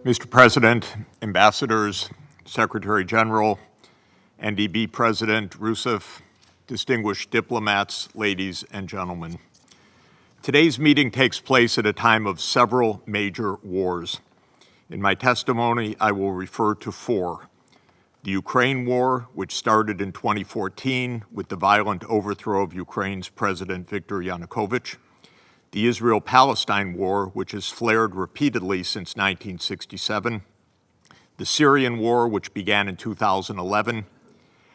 Mr. President, Ambassadors, Secretary General, NDB President Rousseff, distinguished diplomats, ladies and gentlemen. Today's meeting takes place at a time of several major wars. In my testimony, I will refer to four. The Ukraine war, which started in 2014 with the violent overthrow of Ukraine's President Viktor Yanukovych. The Israel-Palestine war, which has flared repeatedly since 1967. The Syrian war, which began in 2011.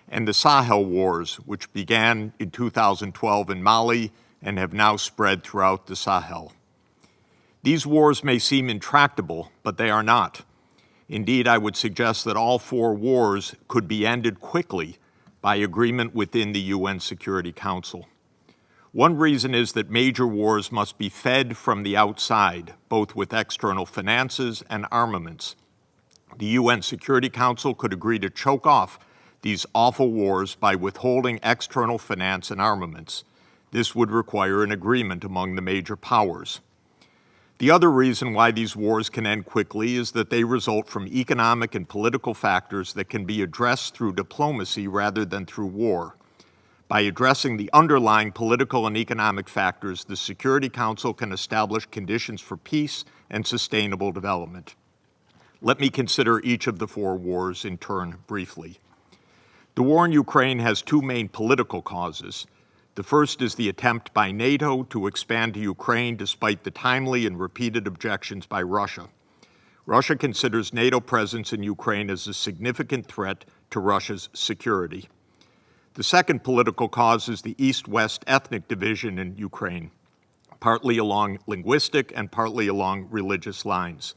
And the Sahel wars, which began in 2012 in Mali and have now spread throughout the Sahel. These wars may seem intractable, but they are not. Indeed, I would suggest that all four wars could be ended quickly by agreement within the UN Security Council. One reason is that major wars must be fed from the outside, both with external finances and armaments. The UN Security Council could agree to choke off these awful wars by withholding external finance and armaments. This would require an agreement among the major powers. The other reason why these wars can end quickly is that they result from economic and political factors that can be addressed through diplomacy rather than through war. By addressing the underlying political and economic factors, the Security Council can establish conditions for peace and sustainable development. Let me consider each of the four wars in turn briefly. The war in Ukraine has two main political causes. The first is the attempt by NATO to expand to Ukraine despite the timely and repeated objections by Russia. Russia considers NATO presence in Ukraine as a significant threat to Russia's security. The second political cause is the East-West ethnic division in Ukraine, partly along linguistic and partly along religious lines.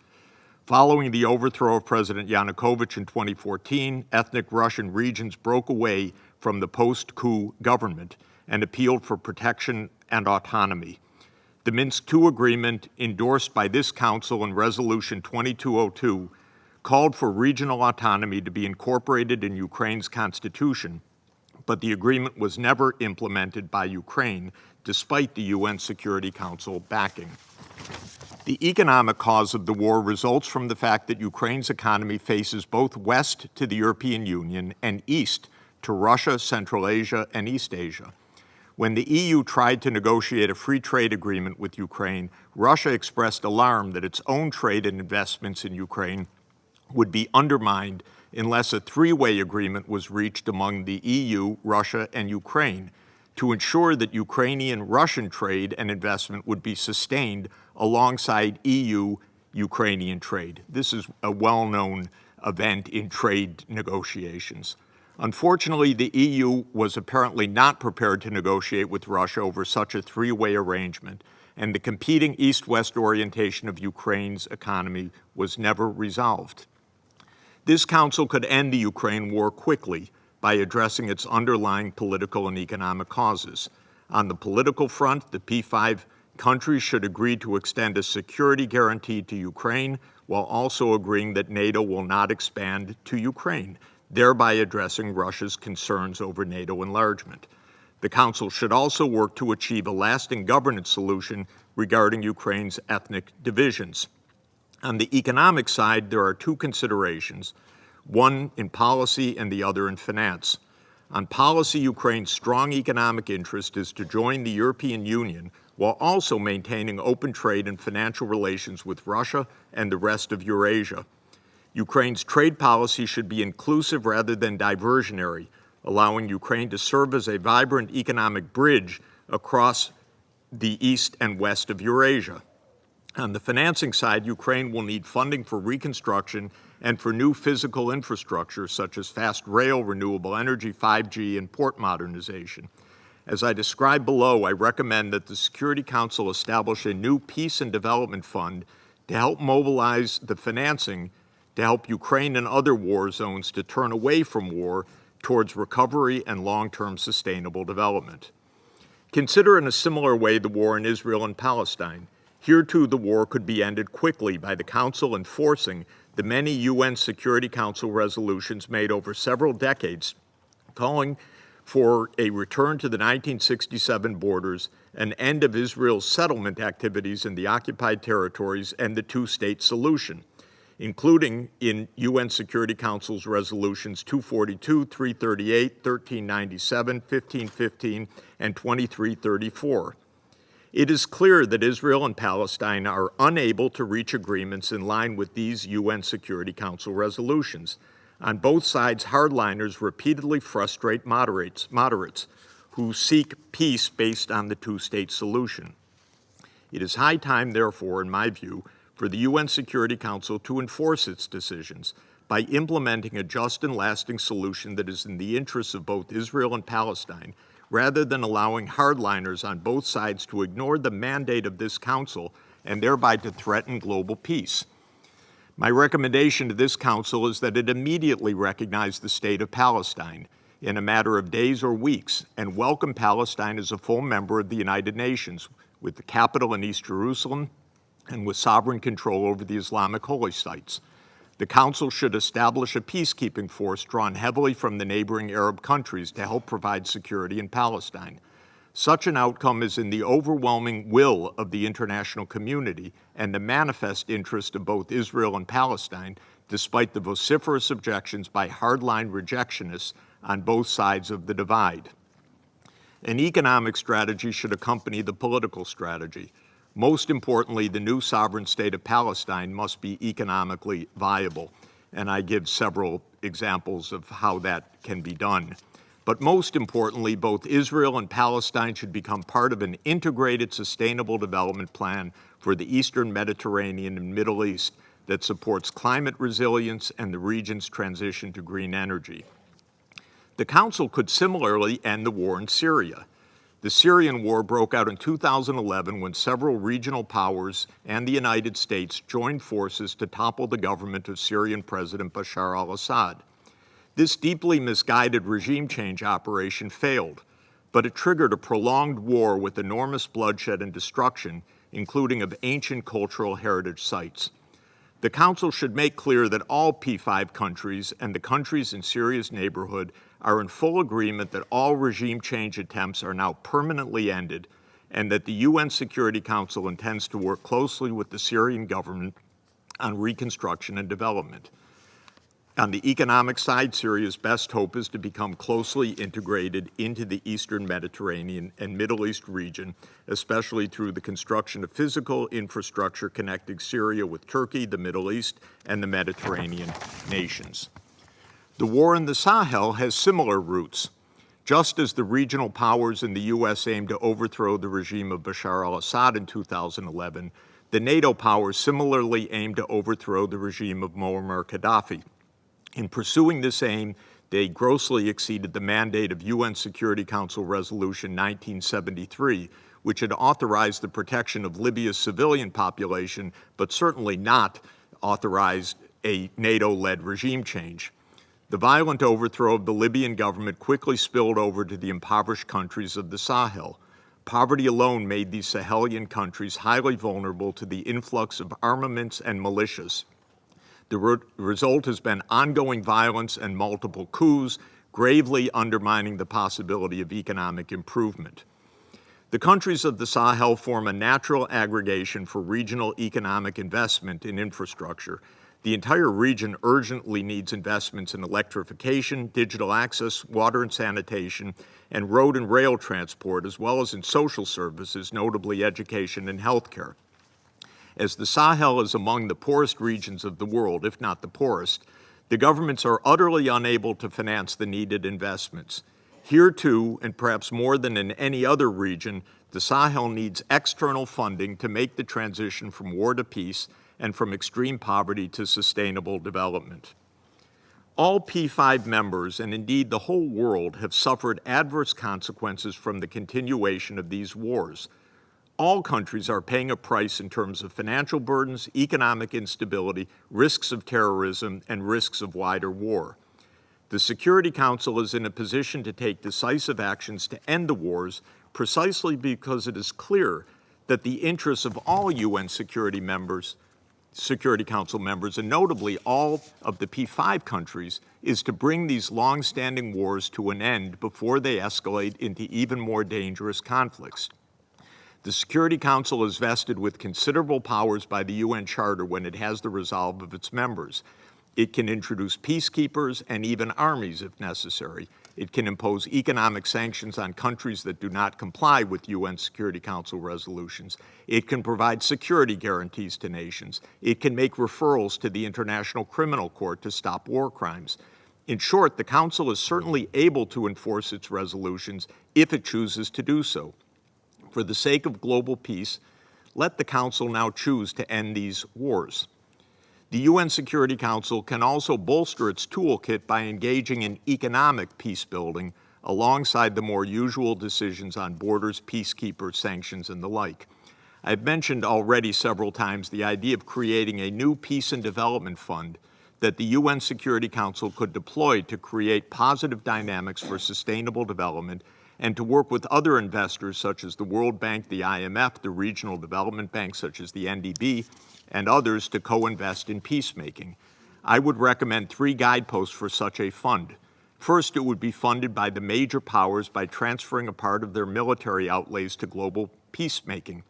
Following the overthrow of President Yanukovych in 2014, ethnic Russian regions broke away from the post-coup government and appealed for protection and autonomy. The Minsk II agreement, endorsed by this Council in Resolution 2202, called for regional autonomy to be incorporated in Ukraine's constitution, but the agreement was never implemented by Ukraine, despite the UN Security Council backing. The economic cause of the war results from the fact that Ukraine's economy faces both west to the European Union and east to Russia, Central Asia, and East Asia. When the EU tried to negotiate a free trade agreement with Ukraine, Russia expressed alarm that its own trade and investments in Ukraine would be undermined unless a three-way agreement was reached among the EU, Russia, and Ukraine to ensure that Ukrainian-Russian trade and investment would be sustained alongside EU-Ukrainian trade. This is a well-known event in trade negotiations. Unfortunately, the EU was apparently not prepared to negotiate with Russia over such a three-way arrangement, and the competing east-west orientation of Ukraine's economy was never resolved. This Council could end the Ukraine war quickly by addressing its underlying political and economic causes. On the political front, the P5 countries should agree to extend a security guarantee to Ukraine while also agreeing that NATO will not expand to Ukraine, thereby addressing Russia's concerns over NATO enlargement. The Council should also work to achieve a lasting governance solution regarding Ukraine's ethnic divisions. On the economic side, there are two considerations, one in policy and the other in finance. On policy, Ukraine's strong economic interest is to join the European Union while also maintaining open trade and financial relations with Russia and the rest of Eurasia. Ukraine's trade policy should be inclusive rather than diversionary, allowing Ukraine to serve as a vibrant economic bridge across the east and west of Eurasia. On the financing side, Ukraine will need funding for reconstruction and for new physical infrastructure such as fast rail, renewable energy, 5G, and port modernization. As I described below, I recommend that the Security Council establish a new peace and development fund to help mobilize the financing to help Ukraine and other war zones to turn away from war towards recovery and long-term sustainable development. Consider in a similar way the war in Israel and Palestine. Here, too, the war could be ended quickly by the Council enforcing the many UN Security Council resolutions made over several decades calling for a return to the 1967 borders, an end of Israel's settlement activities in the occupied territories, and the two-state solution. including in UN Security Council's resolutions 242, 338, 1397, 1515, and 2334. It is clear that Israel and Palestine are unable to reach agreements in line with these UN Security Council resolutions. On both sides, hardliners repeatedly frustrate moderates who seek peace based on the two-state solution. It is high time, therefore, in my view, for the UN Security Council to enforce its decisions by implementing a just and lasting solution that is in the interests of both Israel and Palestine, rather than allowing hardliners on both sides to ignore the mandate of this council and thereby to threaten global peace. My recommendation to this council is that it immediately recognize the state of Palestine in a matter of days or weeks and welcome Palestine as a full member of the United Nations, with the capital in East Jerusalem and with sovereign control over the Islamic holy sites. The Council should establish a peacekeeping force drawn heavily from the neighboring Arab countries to help provide security in Palestine. Such an outcome is in the overwhelming will of the international community and the manifest interest of both Israel and Palestine, despite the vociferous objections by hardline rejectionists on both sides of the divide. An economic strategy should accompany the political strategy. Most importantly, the new sovereign state of Palestine must be economically viable, and I give several examples of how that can be done. But most importantly, both Israel and Palestine should become part of an integrated, sustainable development plan for the Eastern Mediterranean and Middle East that supports climate resilience and the region's transition to green energy. The Council could similarly end the war in Syria. The Syrian war broke out in 2011 when several regional powers and the United States joined forces to topple the government of Syrian President Bashar al-Assad. This deeply misguided regime change operation failed, but it triggered a prolonged war with enormous bloodshed and destruction, including of ancient cultural heritage sites. The Council should make clear that all P5 countries and the countries in Syria's neighborhood are in full agreement that all regime change attempts are now permanently ended and that the UN Security Council intends to work closely with the Syrian government on reconstruction and development. On the economic side, Syria's best hope is to become closely integrated into the Eastern Mediterranean and Middle East region, especially through the construction of physical infrastructure connecting Syria with Turkey, the Middle East, and the Mediterranean nations. The war in the Sahel has similar roots. Just as the regional powers in the U.S. aimed to overthrow the regime of Bashar al-Assad in 2011, the NATO powers similarly aimed to overthrow the regime of Muammar Gaddafi. In pursuing this aim, they grossly exceeded the mandate of UN Security Council Resolution 1973, which had authorized the protection of Libya's civilian population, but certainly not authorized a NATO-led regime change. The violent overthrow of the Libyan government quickly spilled over to the impoverished countries of the Sahel. Poverty alone made these Sahelian countries highly vulnerable to the influx of armaments and militias. The result has been ongoing violence and multiple coups, gravely undermining the possibility of economic improvement. The countries of the Sahel form a natural aggregation for regional economic investment in infrastructure. The entire region urgently needs investments in electrification, digital access, water and sanitation, and road and rail transport, as well as in social services, notably education and healthcare. As the Sahel is among the poorest regions of the world, if not the poorest, the governments are utterly unable to finance the needed investments. Here too, and perhaps more than in any other region, the Sahel needs external funding to make the transition from war to peace and from extreme poverty to sustainable development. All P5 members, and indeed the whole world, have suffered adverse consequences from the continuation of these wars. All countries are paying a price in terms of financial burdens, economic instability, risks of terrorism, and risks of wider war. The Security Council is in a position to take decisive actions to end the wars precisely because it is clear that the interests of all UN Security Council members, and notably all of the P5 countries, is to bring these long-standing wars to an end before they escalate into even more dangerous conflicts. The Security Council is vested with considerable powers by the UN Charter when it has the resolve of its members. It can introduce peacekeepers and even armies if necessary. It can impose economic sanctions on countries that do not comply with UN Security Council resolutions. It can provide security guarantees to nations. It can make referrals to the International Criminal Court to stop war crimes. In short, the Council is certainly able to enforce its resolutions if it chooses to do so. For the sake of global peace, let the Council now choose to end these wars. The UN Security Council can also bolster its toolkit by engaging in economic peace building alongside the more usual decisions on borders, peacekeepers, sanctions, and the like. I've mentioned already several times the idea of creating a new peace and development fund that the UN Security Council could deploy to create positive dynamics for sustainable development and to work with other investors such as the World Bank, the IMF, the regional development banks such as the NDB, and others to co-invest in peacemaking. I would recommend 3 guideposts for such a fund. First, it would be funded by the major powers by transferring a part of their military outlays to global peacemaking.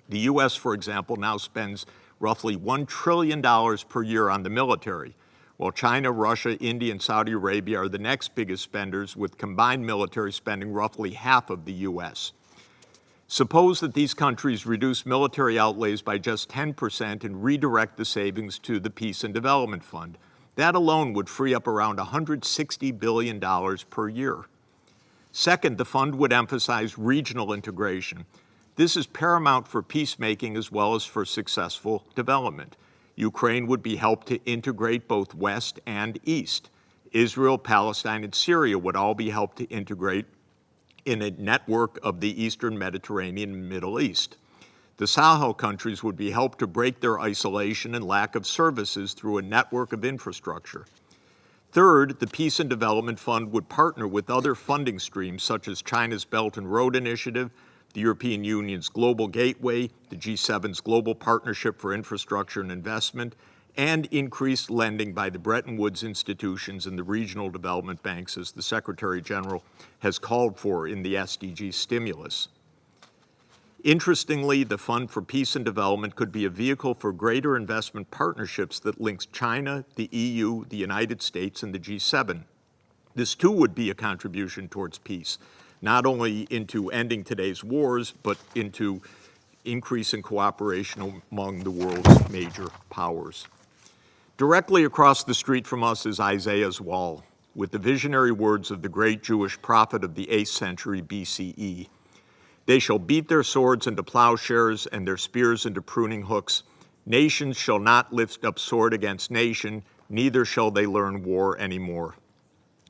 The U.S., for example, now spends roughly $1 trillion per year on the military, while China, Russia, India, and Saudi Arabia are the next biggest spenders, with combined military spending roughly half of the U.S. Suppose that these countries reduce military outlays by just 10% and redirect the savings to the Peace and Development Fund. That alone would free up around $160 billion per year. Second, the fund would emphasize regional integration. This is paramount for peacemaking as well as for successful development. Ukraine would be helped to integrate both West and East. Israel, Palestine, and Syria would all be helped to integrate in a network of the Eastern Mediterranean and Middle East. The Sahel countries would be helped to break their isolation and lack of services through a network of infrastructure. Third, the Peace and Development Fund would partner with other funding streams such as China's Belt and Road Initiative, the European Union's Global Gateway, the G7's Global Partnership for Infrastructure and Investment, and increased lending by the Bretton Woods institutions and the regional development banks, as the Secretary General has called for in the SDG stimulus. Interestingly, the Fund for Peace and Development could be a vehicle for greater investment partnerships that links China, the EU, the United States, and the G7. This too would be a contribution towards peace, not only into ending today's wars, but into increasing cooperation among the world's major powers. Directly across the street from us is Isaiah's wall, with the visionary words of the great Jewish prophet of the 8th century BCE. They shall beat their swords into plowshares and their spears into pruning hooks. Nations shall not lift up sword against nation, neither shall they learn war anymore.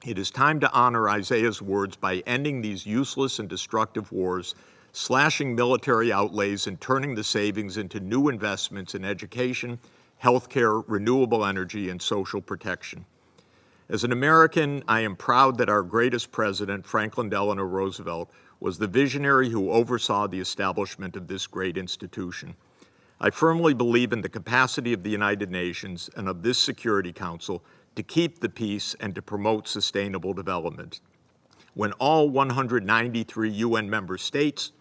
It is time to honor Isaiah's words by ending these useless and destructive wars, slashing military outlays and turning the savings into new investments in education, healthcare, renewable energy, and social protection. As an American, I am proud that our greatest president, Franklin Delano Roosevelt, was the visionary who oversaw the establishment of this great institution. I firmly believe in the capacity of the United Nations and of this Security Council to keep the peace and to promote sustainable development. When all 193 UN member states,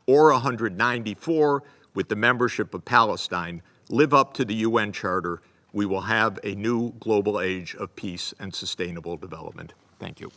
or 194 with the membership of Palestine, live up to the UN Charter, we will have a new global age of peace and sustainable development. Thank you.